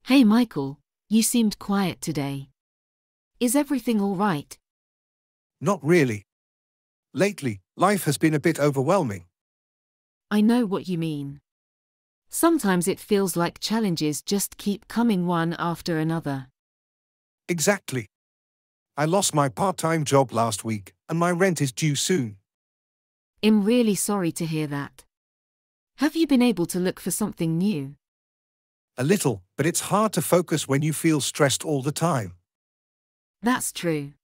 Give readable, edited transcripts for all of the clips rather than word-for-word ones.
Hey Michael, you seemed quiet today. Is everything all right? Not really. Lately, life has been a bit overwhelming. I know what you mean. Sometimes it feels like challenges just keep coming one after another. Exactly. I lost my part-time job last week, and my rent is due soon. I'm really sorry to hear that. Have you been able to look for something new? A little, but it's hard to focus when you feel stressed all the time. That's true.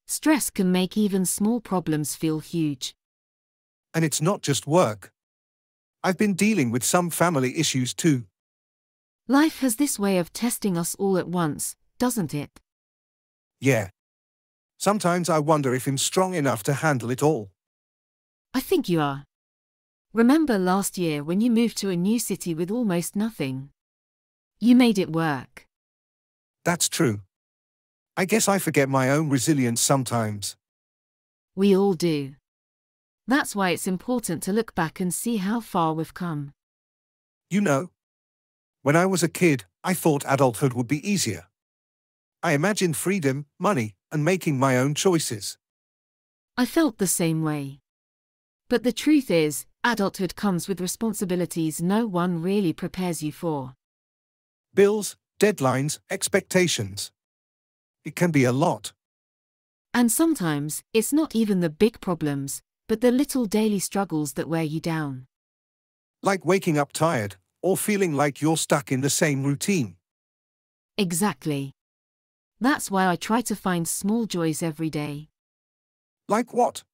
Stress can make even small problems feel huge. And it's not just work. I've been dealing with some family issues too. Life has this way of testing us all at once, doesn't it? Yeah. Sometimes I wonder if I'm strong enough to handle it all. I think you are. Remember last year when you moved to a new city with almost nothing? You made it work. That's true. I guess I forget my own resilience sometimes. We all do. That's why it's important to look back and see how far we've come. You know, when I was a kid, I thought adulthood would be easier. I imagined freedom, money, and making my own choices. I felt the same way. But the truth is, adulthood comes with responsibilities no one really prepares you for. Bills, deadlines, expectations. It can be a lot. And sometimes, it's not even the big problems, but the little daily struggles that wear you down. Like waking up tired, or feeling like you're stuck in the same routine. Exactly. That's why I try to find small joys every day. Like what?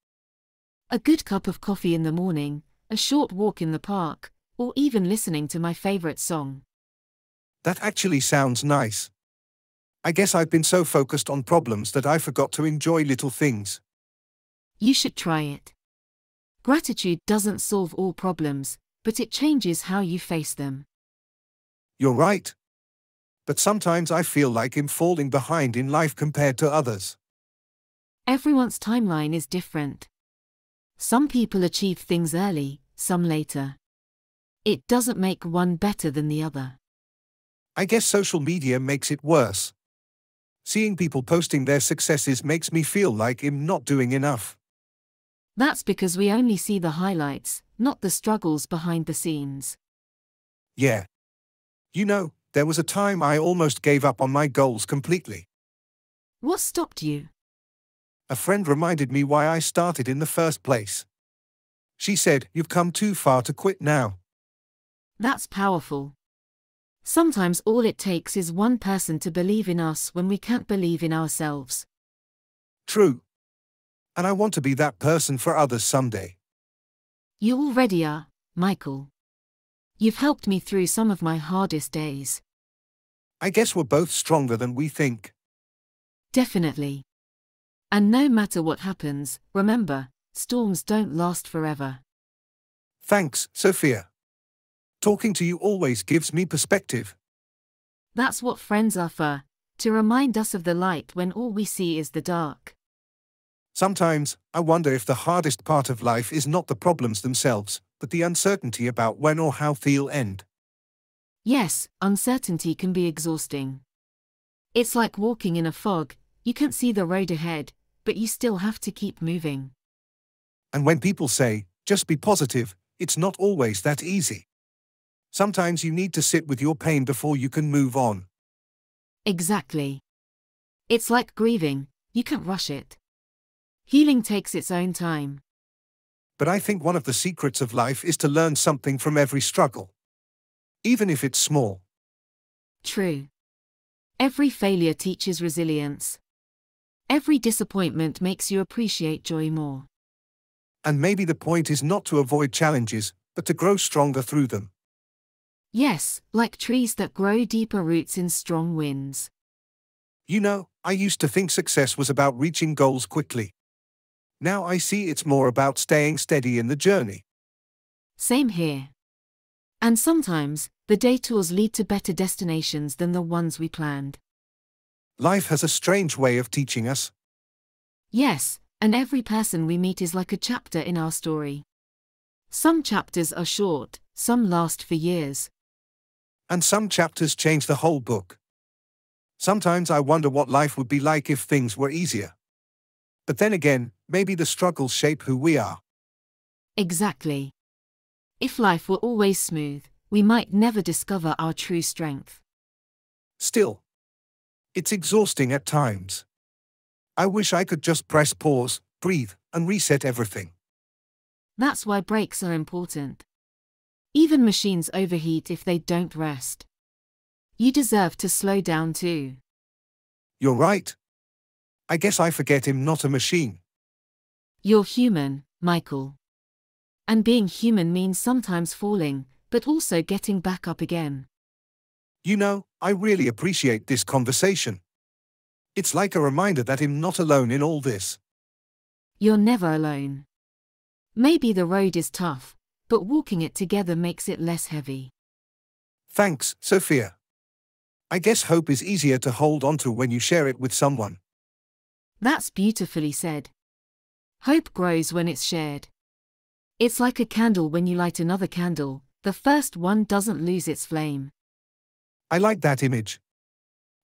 A good cup of coffee in the morning, a short walk in the park, or even listening to my favorite song. That actually sounds nice. I guess I've been so focused on problems that I forgot to enjoy little things. You should try it. Gratitude doesn't solve all problems, but it changes how you face them. You're right. But sometimes I feel like I'm falling behind in life compared to others. Everyone's timeline is different. Some people achieve things early, some later. It doesn't make one better than the other. I guess social media makes it worse. Seeing people posting their successes makes me feel like I'm not doing enough. That's because we only see the highlights, not the struggles behind the scenes. Yeah. You know, there was a time I almost gave up on my goals completely. What stopped you? A friend reminded me why I started in the first place. She said, "You've come too far to quit now." That's powerful. Sometimes all it takes is one person to believe in us when we can't believe in ourselves. True. And I want to be that person for others someday. You already are, Michael. You've helped me through some of my hardest days. I guess we're both stronger than we think. Definitely. And no matter what happens, remember, storms don't last forever. Thanks, Sophia. Talking to you always gives me perspective. That's what friends are for, to remind us of the light when all we see is the dark. Sometimes, I wonder if the hardest part of life is not the problems themselves, but the uncertainty about when or how they'll end. Yes, uncertainty can be exhausting. It's like walking in a fog, you can't see the road ahead, but you still have to keep moving. And when people say, "Just be positive," it's not always that easy. Sometimes you need to sit with your pain before you can move on. Exactly. It's like grieving, you can't rush it. Healing takes its own time. But I think one of the secrets of life is to learn something from every struggle. Even if it's small. True. Every failure teaches resilience. Every disappointment makes you appreciate joy more. And maybe the point is not to avoid challenges, but to grow stronger through them. Yes, like trees that grow deeper roots in strong winds. You know, I used to think success was about reaching goals quickly. Now I see it's more about staying steady in the journey. Same here. And sometimes, the detours lead to better destinations than the ones we planned. Life has a strange way of teaching us. Yes, and every person we meet is like a chapter in our story. Some chapters are short, some last for years. And some chapters change the whole book. Sometimes I wonder what life would be like if things were easier. But then again, maybe the struggles shape who we are. Exactly. If life were always smooth, we might never discover our true strength. Still, it's exhausting at times. I wish I could just press pause, breathe, and reset everything. That's why breaks are important. Even machines overheat if they don't rest. You deserve to slow down too. You're right. I guess I forget I'm not a machine. You're human, Michael. And being human means sometimes falling, but also getting back up again. You know, I really appreciate this conversation. It's like a reminder that I'm not alone in all this. You're never alone. Maybe the road is tough, but walking it together makes it less heavy. Thanks, Sophia. I guess hope is easier to hold onto when you share it with someone. That's beautifully said. Hope grows when it's shared. It's like a candle when you light another candle, the first one doesn't lose its flame. I like that image.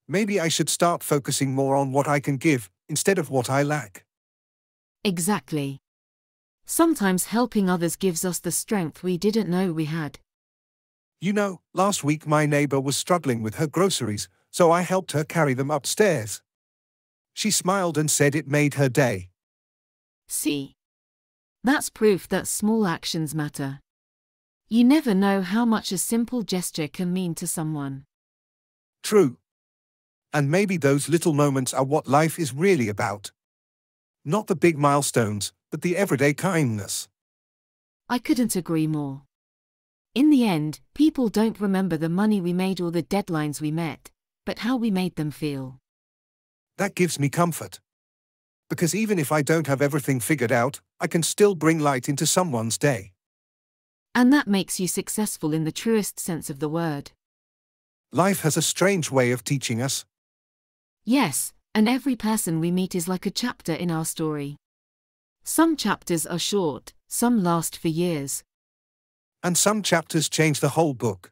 Maybe I should start focusing more on what I can give, instead of what I lack. Exactly. Sometimes helping others gives us the strength we didn't know we had. You know, last week my neighbor was struggling with her groceries, so I helped her carry them upstairs. She smiled and said it made her day. See? That's proof that small actions matter. You never know how much a simple gesture can mean to someone. True. And maybe those little moments are what life is really about. Not the big milestones, but the everyday kindness. I couldn't agree more. In the end, people don't remember the money we made or the deadlines we met, but how we made them feel. That gives me comfort. Because even if I don't have everything figured out, I can still bring light into someone's day. And that makes you successful in the truest sense of the word. Life has a strange way of teaching us. Yes, and every person we meet is like a chapter in our story. Some chapters are short, some last for years. And some chapters change the whole book.